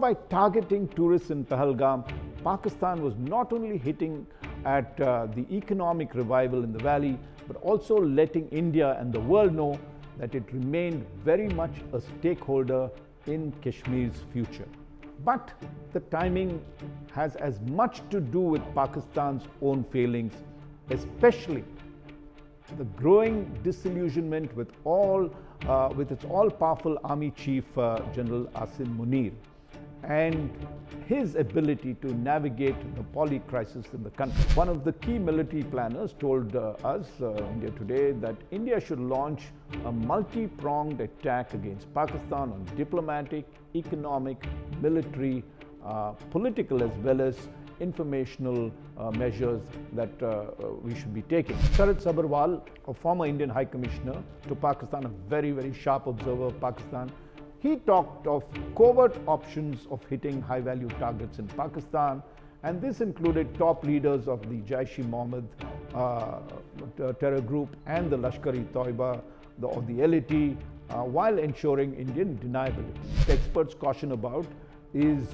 by targeting tourists in Pahalgam, Pakistan was not only hitting at the economic revival in the valley, but also letting India and the world know that it remained very much a stakeholder in Kashmir's future. But the timing has as much to do with Pakistan's own failings, especially the growing disillusionment with its all-powerful army chief, General Asim Munir, and his ability to navigate the poly-crisis in the country. One of the key military planners told us, India Today, that India should launch a multi-pronged attack against Pakistan on diplomatic, economic, military, political as well as informational measures that we should be taking. Sharat Sabharwal, a former Indian High Commissioner to Pakistan, a very, very sharp observer of Pakistan, he talked of covert options of hitting high-value targets in Pakistan, and this included top leaders of the Jaish-e-Mohammed terror group and the Lashkar-e-Toiba or the LAT, while ensuring Indian deniability. The experts caution about is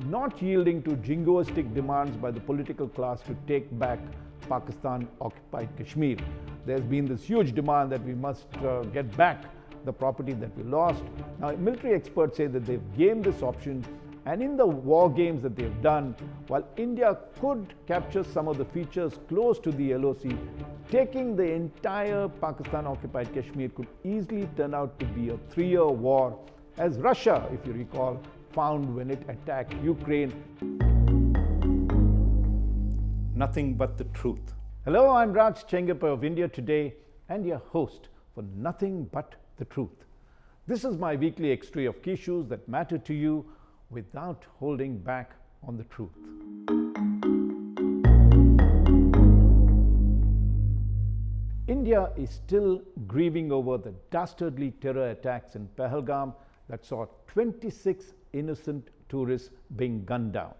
not yielding to jingoistic demands by the political class to take back Pakistan-occupied Kashmir. There's been this huge demand that we must get back the property that we lost. Now, military experts say that they've gamed this option, and in the war games that they've done, while India could capture some of the features close to the LOC, taking the entire Pakistan-occupied Kashmir could easily turn out to be a 3-year war, as Russia, if you recall, found when it attacked Ukraine. Nothing but the truth. Hello, I'm Raj Chengappa of India Today and your host for Nothing But the Truth. This is my weekly x-ray of key issues that matter to you without holding back on the truth. India is still grieving over the dastardly terror attacks in Pahalgam that saw 26 innocent tourists being gunned down.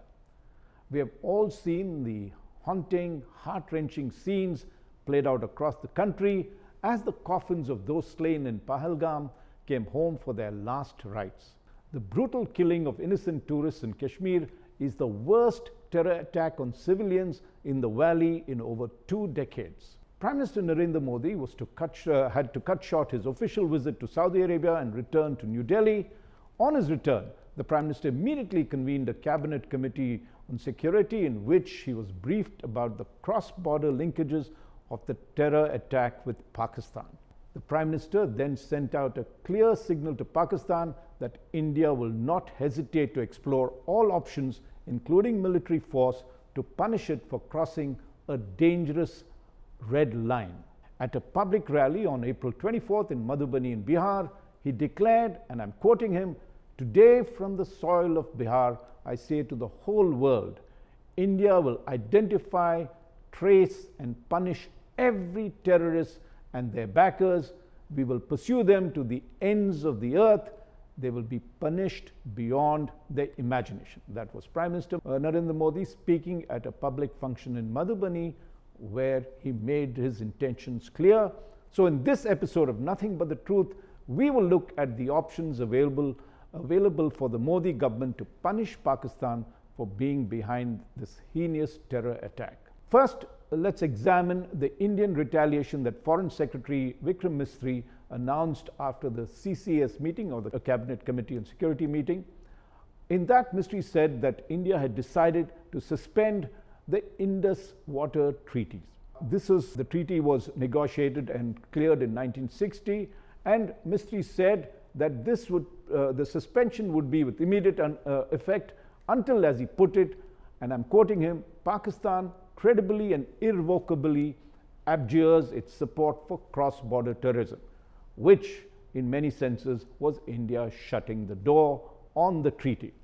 We have all seen the haunting, heart-wrenching scenes played out across the country as the coffins of those slain in Pahalgam came home for their last rites. The brutal killing of innocent tourists in Kashmir is the worst terror attack on civilians in the valley in over 2 decades. Prime Minister Narendra Modi had to cut short his official visit to Saudi Arabia and return to New Delhi. On his return, the Prime Minister immediately convened a cabinet committee on security in which he was briefed about the cross-border linkages of the terror attack with Pakistan. The Prime Minister then sent out a clear signal to Pakistan that India will not hesitate to explore all options, including military force, to punish it for crossing a dangerous red line. At a public rally on April 24th in Madhubani in Bihar, he declared, and I'm quoting him, "Today from the soil of Bihar, I say to the whole world, India will identify, trace and punish every terrorist and their backers. We will pursue them to the ends of the earth. They will be punished beyond their imagination." That was Prime Minister Narendra Modi speaking at a public function in Madhubani, where he made his intentions clear. So in this episode of Nothing But the Truth, we will look at the options available for the Modi government to punish Pakistan for being behind this heinous terror attack. First, let's examine the Indian retaliation that Foreign Secretary Vikram Misri announced after the CCS meeting, or the Cabinet Committee on Security meeting. In that, Misri said that India had decided to suspend the Indus Water Treaties. The treaty was negotiated and cleared in 1960, and Misri said that the suspension would be with immediate effect until, as he put it, and I'm quoting him, Pakistan credibly and irrevocably abjures its support for cross-border terrorism, which in many senses was India shutting the door on the treaty.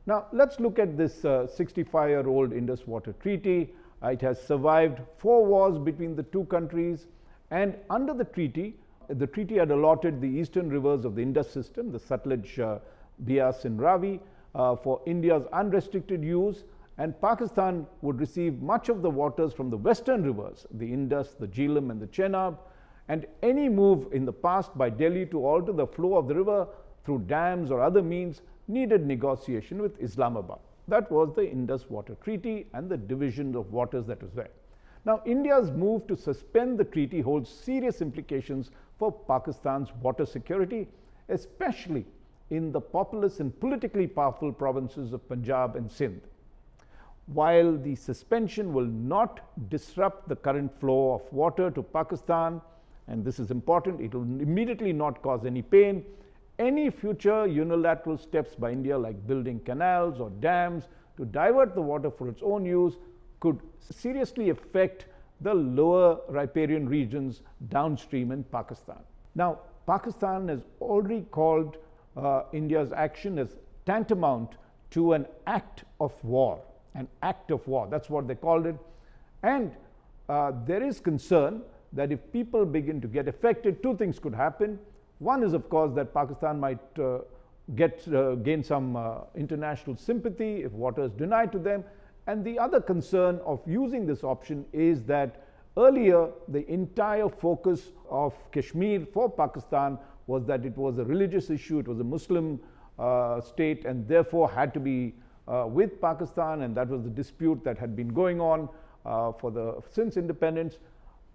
Now let's look at this 65-year-old Indus Water Treaty. It has survived 4 wars between the 2 countries, and under the treaty had allotted the eastern rivers of the Indus system, the Sutlej, Beas and Ravi, for India's unrestricted use, and Pakistan would receive much of the waters from the western rivers, the Indus, the Jhelum and the Chenab, and any move in the past by Delhi to alter the flow of the river through dams or other means needed negotiation with Islamabad. That was the Indus Water Treaty and the division of waters that was there. Now, India's move to suspend the treaty holds serious implications for Pakistan's water security, especially in the populous and politically powerful provinces of Punjab and Sindh. While the suspension will not disrupt the current flow of water to Pakistan, and this is important, it will immediately not cause any pain, any future unilateral steps by India, like building canals or dams to divert the water for its own use, could seriously affect the lower riparian regions downstream in Pakistan. Now, Pakistan has already called India's action as tantamount to an act of war. An act of war, that's what they called it. And there is concern that if people begin to get affected, two things could happen. One is, of course, that Pakistan might gain some international sympathy if water is denied to them. And the other concern of using this option is that earlier the entire focus of Kashmir for Pakistan was that it was a religious issue, it was a Muslim state, and therefore had to be with Pakistan, and that was the dispute that had been going on since independence.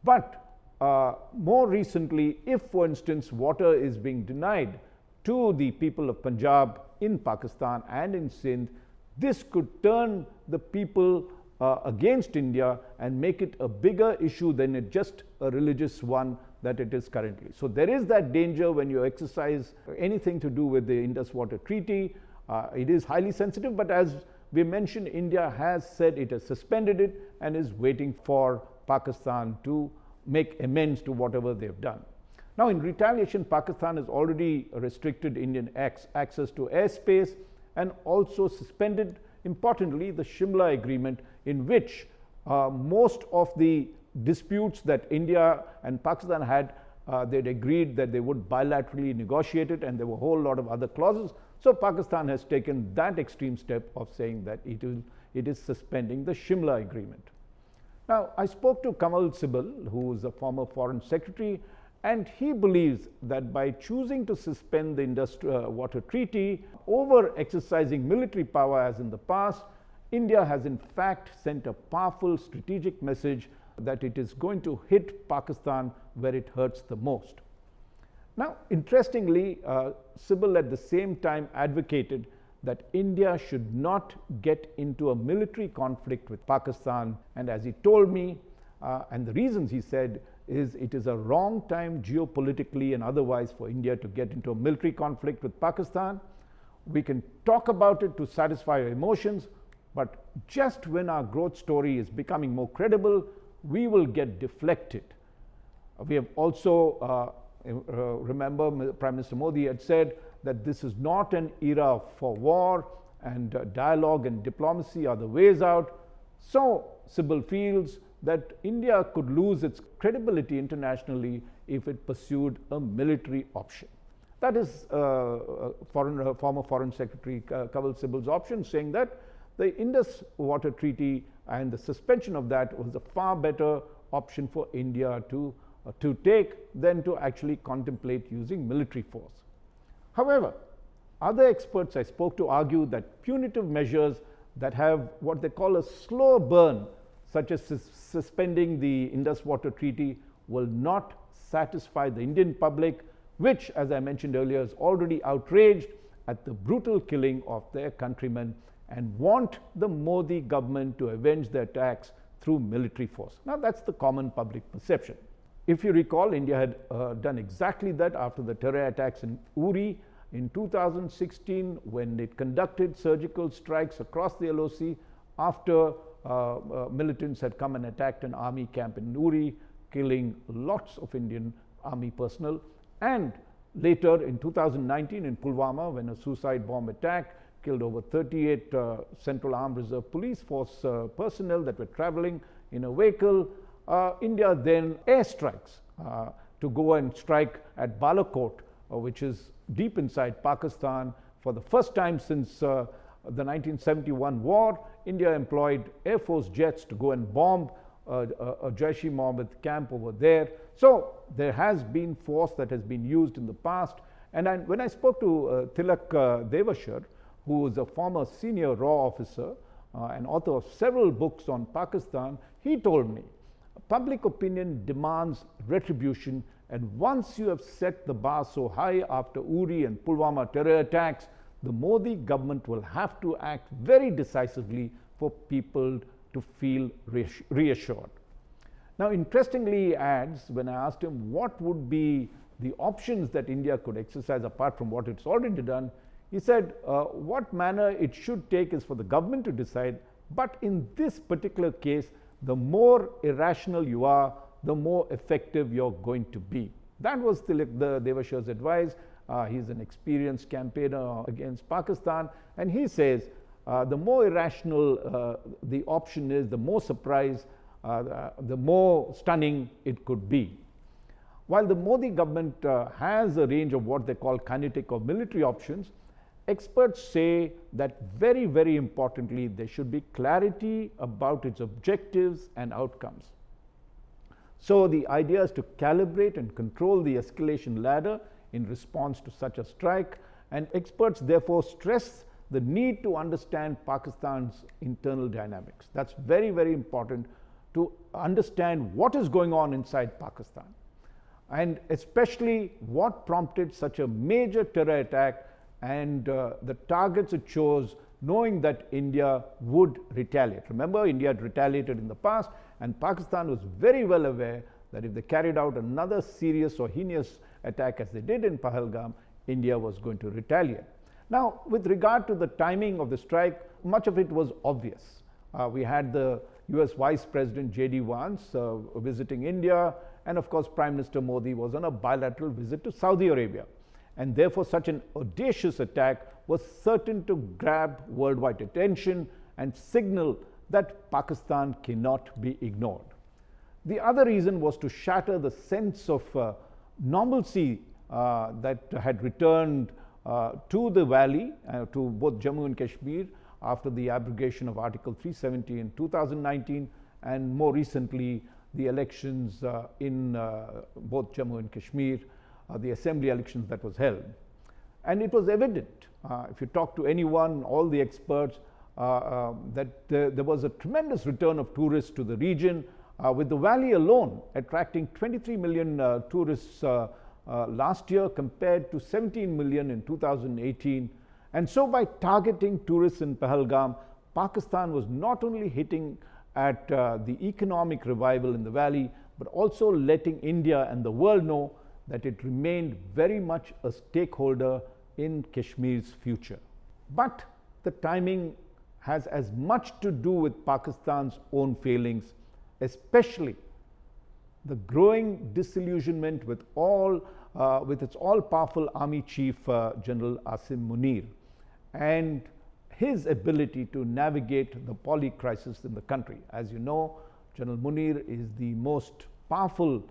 But more recently, if, for instance, water is being denied to the people of Punjab in Pakistan and in Sindh, this could turn the people against India and make it a bigger issue than just a religious one that it is currently. So there is that danger when you exercise anything to do with the Indus Water Treaty. It is highly sensitive, but as we mentioned, India has said it has suspended it and is waiting for Pakistan to make amends to whatever they have done. Now, in retaliation, Pakistan has already restricted Indian access to airspace and also suspended, importantly, the Shimla Agreement, in which most of the disputes that India and Pakistan had, they'd agreed that they would bilaterally negotiate it, and there were a whole lot of other clauses. So Pakistan has taken that extreme step of saying that it is suspending the Shimla Agreement. Now, I spoke to Kamal Sibal, who is a former foreign secretary, and he believes that by choosing to suspend the Indus Water Treaty over exercising military power as in the past, India has in fact sent a powerful strategic message that it is going to hit Pakistan where it hurts the most. Now, interestingly, Sibal at the same time advocated that India should not get into a military conflict with Pakistan, and as he told me, and the reasons he said is it is a wrong time geopolitically and otherwise for India to get into a military conflict with Pakistan. We can talk about it to satisfy our emotions, but just when our growth story is becoming more credible, we will get deflected. We have also remember Prime Minister Modi had said that this is not an era for war, and dialogue and diplomacy are the ways out. So Sibal feels that India could lose its credibility internationally if it pursued a military option. That is former Foreign Secretary Kamal Sibal's option, saying that the Indus Water Treaty and the suspension of that was a far better option for India to take than to actually contemplate using military force. However, other experts I spoke to argue that punitive measures that have what they call a slow burn, such as suspending the Indus Water Treaty, will not satisfy the Indian public, which, as I mentioned earlier, is already outraged at the brutal killing of their countrymen and want the Modi government to avenge the attacks through military force. Now, that's the common public perception. If you recall, India had done exactly that after the terror attacks in Uri in 2016, when it conducted surgical strikes across the LOC after militants had come and attacked an army camp in Uri, killing lots of Indian army personnel. And later in 2019 in Pulwama, when a suicide bomb attack killed over 38 Central Armed Reserve Police Force personnel that were traveling in a vehicle, India then airstrikes to go and strike at Balakot, which is deep inside Pakistan. For the first time since the 1971 war, India employed Air Force jets to go and bomb a Jaish-e-Mohammed camp over there. So there has been force that has been used in the past, And when I spoke to Tilak Devashar, who is a former senior RAW officer and author of several books on Pakistan, he told me public opinion demands retribution, and once you have set the bar so high after Uri and Pulwama terror attacks, the Modi government will have to act very decisively for people to feel reassured. Now, interestingly, he adds, when I asked him what would be the options that India could exercise apart from what it's already done, he said what manner it should take is for the government to decide, but in this particular case, the more irrational you are, the more effective you're going to be. That was Devashar's advice. He's an experienced campaigner against Pakistan, and he says the more irrational the option is, the more surprise, the more stunning it could be. While the Modi government has a range of what they call kinetic or military options, experts say that very, very importantly, there should be clarity about its objectives and outcomes. So the idea is to calibrate and control the escalation ladder in response to such a strike, and experts therefore stress the need to understand Pakistan's internal dynamics. That's very, very important to understand what is going on inside Pakistan, and especially what prompted such a major terror attack and the targets it chose, knowing that India would retaliate. Remember, India had retaliated in the past, and Pakistan was very well aware that if they carried out another serious or heinous attack as they did in Pahalgam, India was going to retaliate. Now, with regard to the timing of the strike, much of it was obvious. We had the US Vice President J.D. Vance visiting India, and of course Prime Minister Modi was on a bilateral visit to Saudi Arabia. And therefore such an audacious attack was certain to grab worldwide attention and signal that Pakistan cannot be ignored. The other reason was to shatter the sense of normalcy that had returned to the valley, to both Jammu and Kashmir, after the abrogation of Article 370 in 2019, and more recently the elections in both Jammu and Kashmir, the assembly elections that was held. And it was evident, if you talk to anyone, all the experts, that there was a tremendous return of tourists to the region, with the valley alone attracting 23 million tourists last year compared to 17 million in 2018. And so by targeting tourists in Pahalgam, Pakistan was not only hitting at the economic revival in the valley, but also letting India and the world know that it remained very much a stakeholder in Kashmir's future. But the timing has as much to do with Pakistan's own failings, especially the growing disillusionment with its all-powerful army chief, General Asim Munir, and his ability to navigate the poly crisis in the country. As you know, General Munir is the most powerful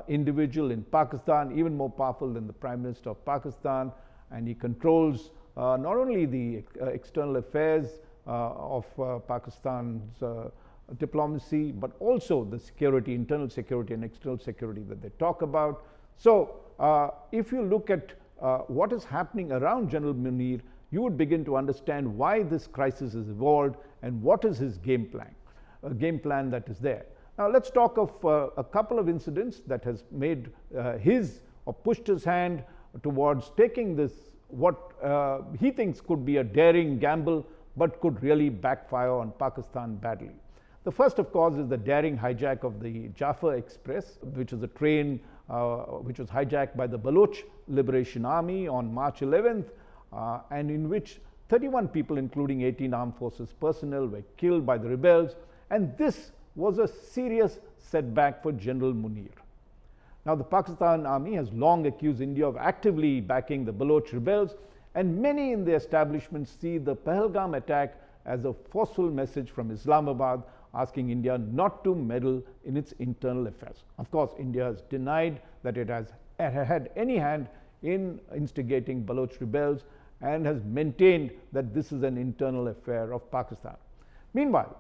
individual in Pakistan, even more powerful than the Prime Minister of Pakistan, and he controls not only the external affairs of Pakistan's diplomacy, but also the security, internal security and external security that they talk about. So if you look at what is happening around General Munir, you would begin to understand why this crisis has evolved and what is his game plan that is there. Now let's talk of a couple of incidents that has made pushed his hand towards taking this, what he thinks could be a daring gamble, but could really backfire on Pakistan badly. The first, of course, is the daring hijack of the Jaffa Express, which is a train which was hijacked by the Baloch Liberation Army on March 11th, and in which 31 people, including 18 armed forces personnel, were killed by the rebels, and this was a serious setback for General Munir. Now, the Pakistan Army has long accused India of actively backing the Baloch rebels, and many in the establishment see the Pahalgam attack as a forceful message from Islamabad asking India not to meddle in its internal affairs. Of course, India has denied that it has had any hand in instigating Baloch rebels and has maintained that this is an internal affair of Pakistan. Meanwhile,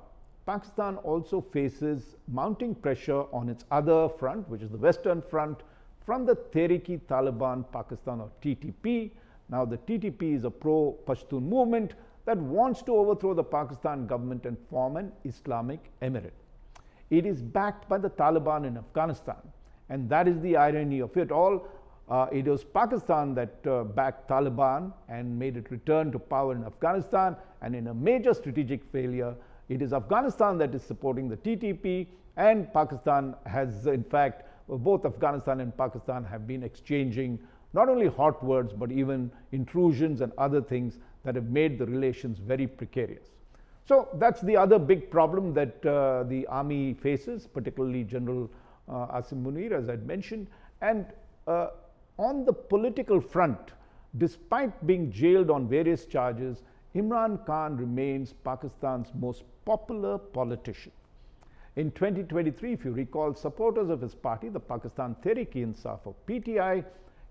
Pakistan also faces mounting pressure on its other front, which is the Western Front, from the Tehrik-e-Taliban Pakistan, or TTP. Now, the TTP is a pro-Pashtun movement that wants to overthrow the Pakistan government and form an Islamic emirate. It is backed by the Taliban in Afghanistan, and that is the irony of it all. It was Pakistan that backed Taliban and made it return to power in Afghanistan, and in a major strategic failure, it is Afghanistan that is supporting the TTP, and Pakistan has, in fact, both Afghanistan and Pakistan have been exchanging not only hot words but even intrusions and other things that have made the relations very precarious. So that's the other big problem that the army faces, particularly General Asim Munir, as I'd mentioned. And on the political front, despite being jailed on various charges, Imran Khan remains Pakistan's most popular politician. In 2023, if you recall, supporters of his party, the Pakistan Tehrik-e-Insaf, or PTI,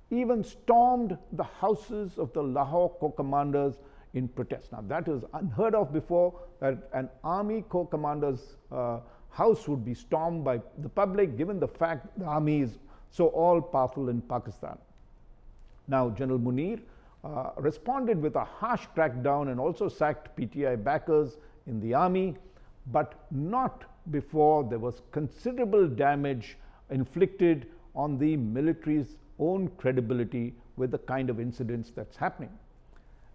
even stormed the houses of the Lahore Corps commanders in protest. Now, that is unheard of before, that an army corps commander's house would be stormed by the public, given the fact the army is so all-powerful in Pakistan. Now, General Munir responded with a harsh crackdown and also sacked PTI backers in the army, but not before there was considerable damage inflicted on the military's own credibility with the kind of incidents that's happening.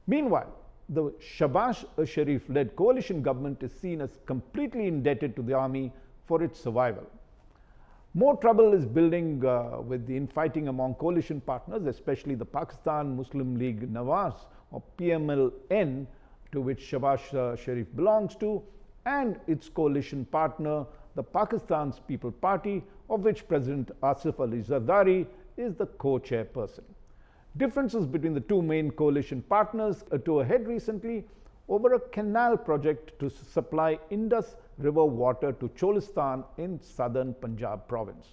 Meanwhile, the Shahbaz Sharif-led coalition government is seen as completely indebted to the army for its survival. More trouble is building with the infighting among coalition partners, especially the Pakistan Muslim League Nawaz, or PMLN, to which Shahbaz Sharif belongs to, and its coalition partner, the Pakistan's People Party, of which President Asif Ali Zardari is the co-chairperson. Differences between the two main coalition partners to a head recently over a canal project to supply Indus River water to Cholistan in southern Punjab province.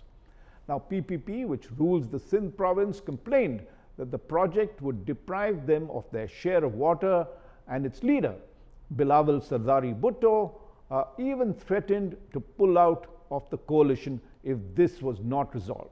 Now, PPP, which rules the Sindh province, complained that the project would deprive them of their share of water, and its leader, Bilawal Sardari Bhutto, even threatened to pull out of the coalition if this was not resolved.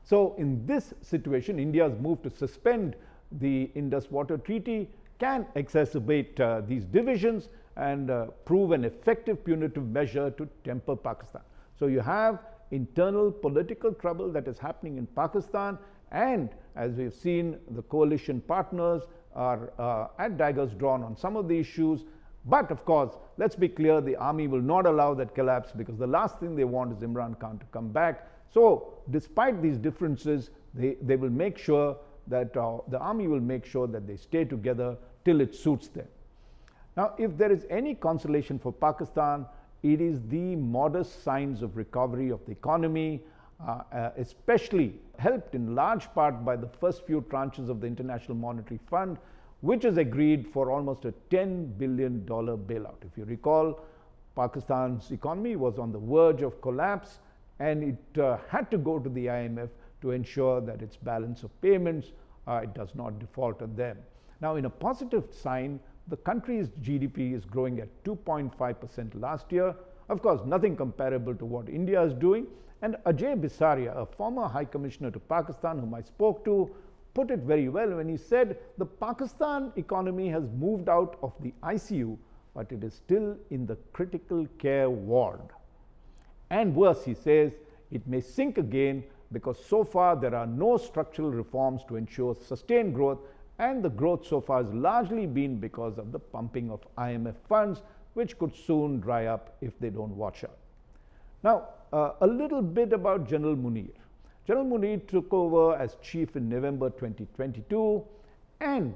So, in this situation, India's move to suspend the Indus Water Treaty can exacerbate these divisions and prove an effective punitive measure to temper Pakistan. So, you have internal political trouble that is happening in Pakistan, and as we've seen, the coalition partners are at daggers drawn on some of the issues. But of course, let's be clear, the army will not allow that collapse, because the last thing they want is Imran Khan to come back. So, despite these differences, they will make sure that the army will make sure that they stay together till it suits them. Now, if there is any consolation for Pakistan, it is the modest signs of recovery of the economy, especially helped in large part by the first few tranches of the International Monetary Fund, which has agreed for almost a $10 billion bailout. If you recall, Pakistan's economy was on the verge of collapse, and it had to go to the IMF to ensure that its balance of payments it does not default on them. Now, in a positive sign, the country's GDP is growing at 2.5% last year. Of course, nothing comparable to what India is doing. And Ajay Bisaria, a former High Commissioner to Pakistan whom I spoke to, put it very well when he said the Pakistan economy has moved out of the ICU, but it is still in the critical care ward. And worse, he says, it may sink again because so far there are no structural reforms to ensure sustained growth, and the growth so far has largely been because of the pumping of IMF funds, which could soon dry up if they don't watch out. Now, a little bit about General Munir. General Munir took over as chief in November 2022 and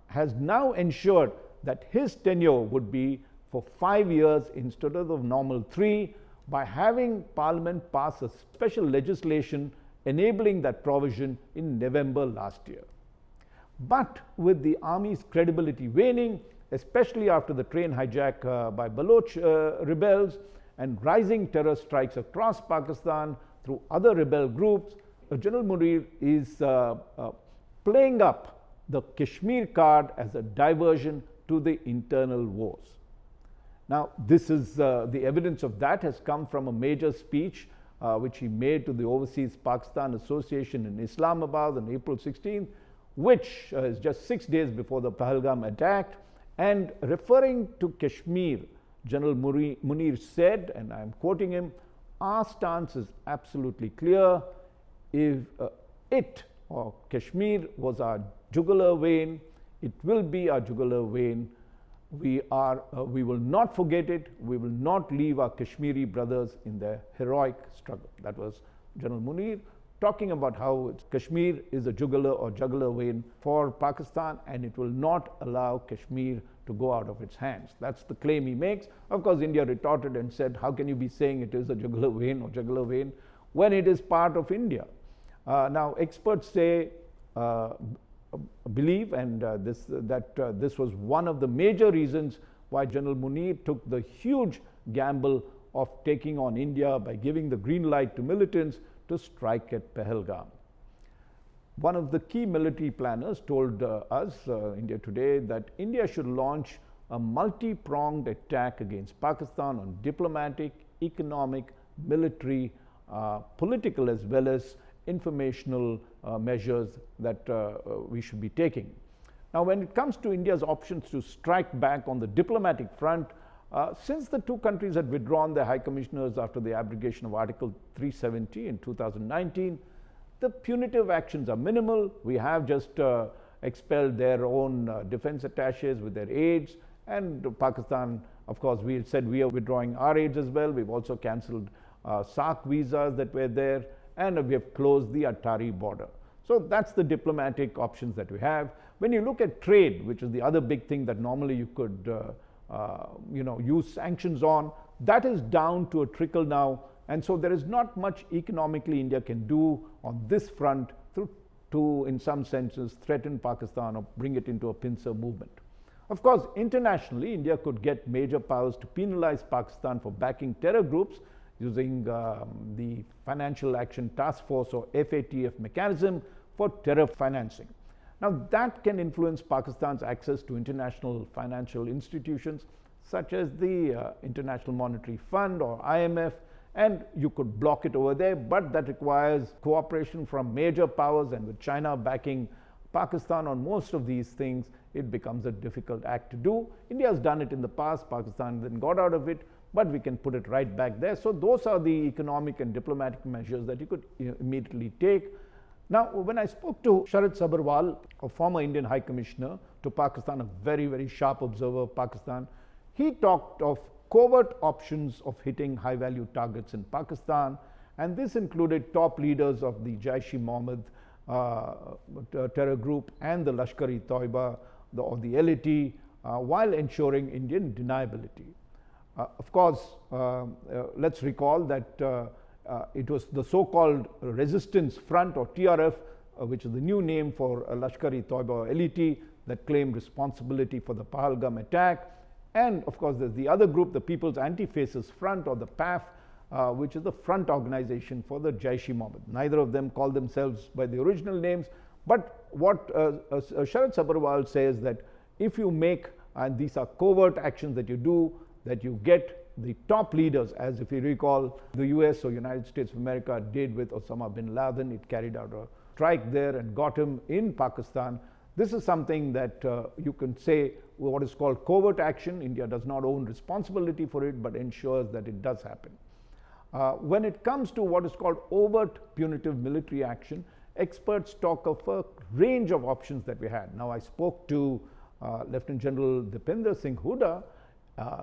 has now ensured that his tenure would be for 5 years instead of the normal 3 by having Parliament pass a special legislation enabling that provision in November last year. But with the army's credibility waning, especially after the train hijack by Baloch rebels and rising terror strikes across Pakistan through other rebel groups, General Munir is playing up the Kashmir card as a diversion to the internal wars. Now, this is the evidence of that has come from a major speech which he made to the Overseas Pakistan Association in Islamabad on April 16th, which is just 6 days before the Pahalgam attack. And referring to Kashmir, General Munir said, and I am quoting him, "Our stance is absolutely clear. If it or Kashmir was our jugular vein, it will be our jugular vein. We will not forget it. We will not leave our Kashmiri brothers in their heroic struggle." That was General Munir talking about how Kashmir is a jugular vein for Pakistan, and it will not allow Kashmir to go out of its hands. That's the claim he makes. Of course, India retorted and said, how can you be saying it is a jugular vein when it is part of India? Now, experts say, believe, and this was one of the major reasons why General Munir took the huge gamble of taking on India by giving the green light to militants to strike at Pahalgam. One of the key military planners told us, India Today, that India should launch a multi-pronged attack against Pakistan on diplomatic, economic, military, political, as well as informational measures that we should be taking. Now, when it comes to India's options to strike back on the diplomatic front, since the two countries had withdrawn their high commissioners after the abrogation of Article 370 in 2019, the punitive actions are minimal. We have just expelled their own defense attaches with their aides, and Pakistan, of course, we said we are withdrawing our aides as well. We've also cancelled SARC visas that were there, and we have closed the Attari border. So that's the diplomatic options that we have. When you look at trade, which is the other big thing that normally you could use sanctions on, that is down to a trickle now, and so there is not much economically India can do on this front to in some senses threaten Pakistan or bring it into a pincer movement. Of course, internationally, India could get major powers to penalize Pakistan for backing terror groups using the Financial Action Task Force or FATF mechanism for terror financing. Now, that can influence Pakistan's access to international financial institutions such as the International Monetary Fund or IMF, and you could block it over there, but that requires cooperation from major powers, and with China backing Pakistan on most of these things, it becomes a difficult act to do. India has done it in the past, Pakistan then got out of it, but we can put it right back there. So those are the economic and diplomatic measures that you could immediately take. Now, when I spoke to Sharad Sabharwal, a former Indian High Commissioner to Pakistan, a very, very sharp observer of Pakistan, he talked of covert options of hitting high-value targets in Pakistan, and this included top leaders of the Jaish-e-Mohammed terror group and the Lashkar-e-Toiba or the LAT, while ensuring Indian deniability. Of course, let's recall that it was the so-called Resistance Front or TRF, which is the new name for Lashkar-e-Toiba or LAT, that claimed responsibility for the Pahalgam attack. And of course, there's the other group, the People's Anti-Fascist Front or the PAF, which is the front organization for the Jaish-e-Mohammed. Neither of them call themselves by the original names, but what Sharad Sabharwal says that if you make, and these are covert actions that you do, that you get the top leaders, as if you recall the US or United States of America did with Osama bin Laden. It carried out a strike there and got him in Pakistan. This is something that you can say what is called covert action. India does not own responsibility for it, but ensures that it does happen. When it comes to what is called overt punitive military action, experts talk of a range of options that we had. Now, I spoke to Lieutenant General Dipinder Singh Hooda,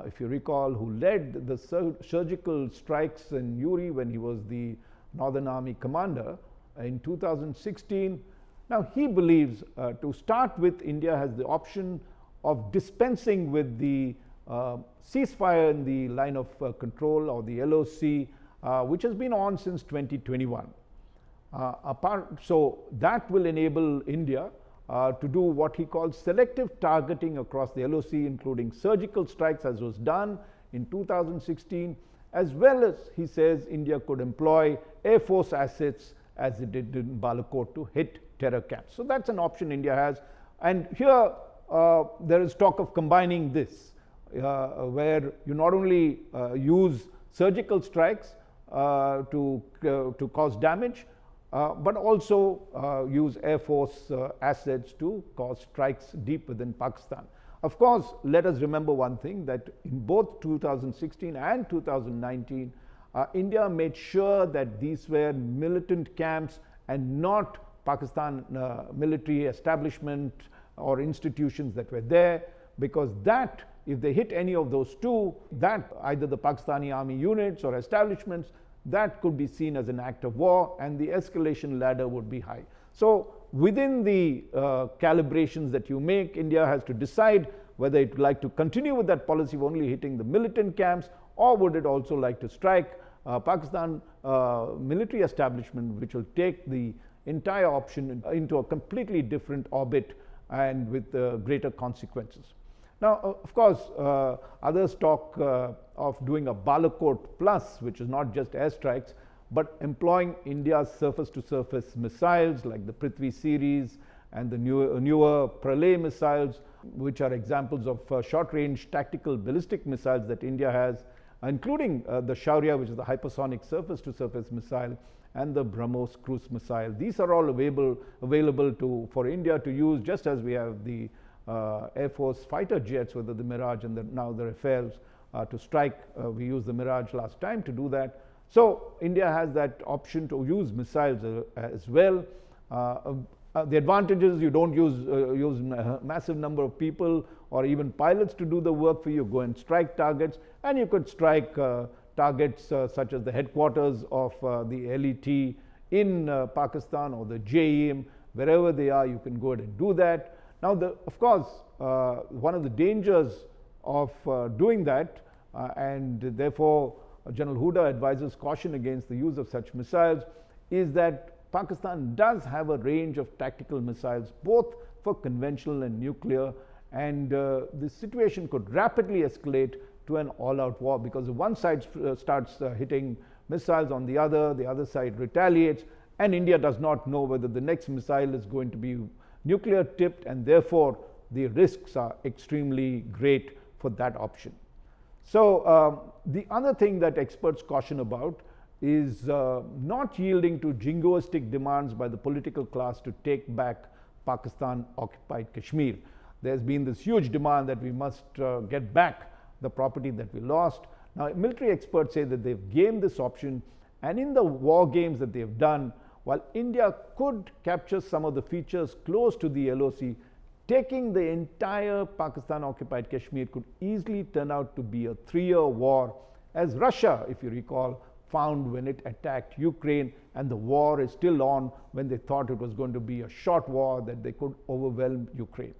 if you recall, who led the surgical strikes in Uri when he was the Northern Army commander in 2016. Now, he believes to start with, India has the option of dispensing with the ceasefire in the line of control or the LOC, which has been on since 2021. So that will enable India to do what he calls selective targeting across the LOC, including surgical strikes as was done in 2016, as well as, he says, India could employ Air Force assets as it did in Balakot to hit terror camps. So that's an option India has. And here there is talk of combining this, where you not only use surgical strikes, to cause damage, but also use Air Force assets to cause strikes deep within Pakistan. Of course, let us remember one thing, that in both 2016 and 2019, India made sure that these were militant camps and not Pakistan military establishment or institutions that were there, because that, if they hit any of those two, that either the Pakistani army units or establishments, that could be seen as an act of war, and the escalation ladder would be high. So within the calibrations that you make, India has to decide whether it would like to continue with that policy of only hitting the militant camps, or would it also like to strike Pakistan military establishment, which will take the entire option into a completely different orbit and with greater consequences. Now, of course, others talk of doing a Balakot Plus, which is not just airstrikes, but employing India's surface-to-surface missiles like the Prithvi series and the newer Pralay missiles, which are examples of short-range tactical ballistic missiles that India has, including the Shaurya, which is the hypersonic surface-to-surface missile, and the BrahMos cruise missile. These are all available for India to use, just as we have the Air Force fighter jets, whether the Mirage and now the Rafales, to strike. We used the Mirage last time to do that. So India has that option to use missiles as well. The advantage is you don't use a massive number of people or even pilots to do the work for you. Go and strike targets, and you could strike targets such as the headquarters of the LET in Pakistan, or the JEM, wherever they are. You can go ahead and do that. Now, of course, one of the dangers of doing that, and therefore General Huda advises caution against the use of such missiles, is that Pakistan does have a range of tactical missiles, both for conventional and nuclear, and the situation could rapidly escalate to an all-out war, because if one side starts hitting missiles on the other side retaliates, and India does not know whether the next missile is going to be nuclear tipped, and therefore the risks are extremely great for that option. So the other thing that experts caution about is not yielding to jingoistic demands by the political class to take back Pakistan occupied Kashmir. There's been this huge demand that we must get back the property that we lost. Now, military experts say that they've gamed this option, and in the war games that they've done, while India could capture some of the features close to the LOC, taking the entire Pakistan occupied Kashmir could easily turn out to be a 3-year war, as Russia, if you recall, found when it attacked Ukraine, and the war is still on when they thought it was going to be a short war that they could overwhelm Ukraine.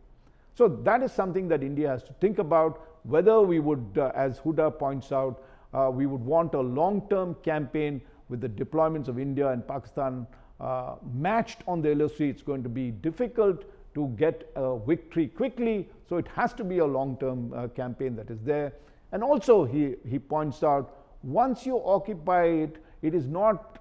So that is something that India has to think about, whether we would, as Huda points out, we would want a long-term campaign with the deployments of India and Pakistan matched on the LOC. It's going to be difficult to get a victory quickly, so it has to be a long-term campaign that is there. And also he points out, once you occupy it, it is not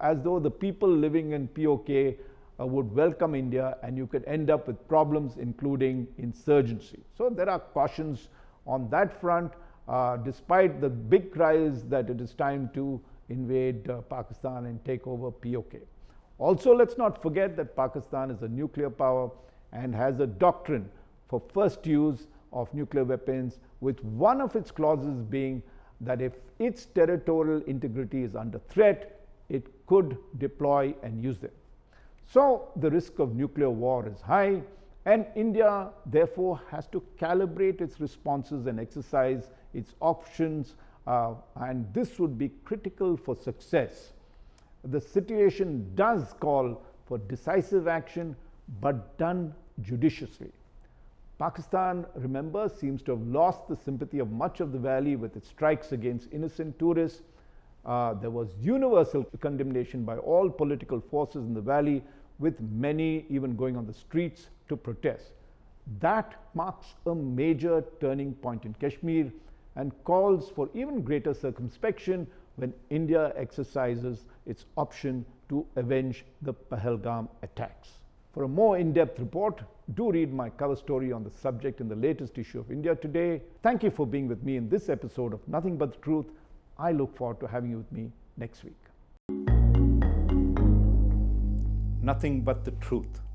as though the people living in POK would welcome India, and you could end up with problems including insurgency. So there are cautions on that front, despite the big cries that it is time to invade Pakistan and take over POK. Also, let's not forget that Pakistan is a nuclear power and has a doctrine for first use of nuclear weapons, with one of its clauses being that if its territorial integrity is under threat, it could deploy and use them. So the risk of nuclear war is high, and India therefore has to calibrate its responses and exercise its options, and this would be critical for success. The situation does call for decisive action, but done judiciously. Pakistan, remember, seems to have lost the sympathy of much of the valley with its strikes against innocent tourists. There was universal condemnation by all political forces in the valley, with many even going on the streets to protest. That marks a major turning point in Kashmir and calls for even greater circumspection when India exercises its option to avenge the Pahalgam attacks. For a more in-depth report, do read my cover story on the subject in the latest issue of India Today. Thank you for being with me in this episode of Nothing But the Truth. I look forward to having you with me next week. Nothing but the truth.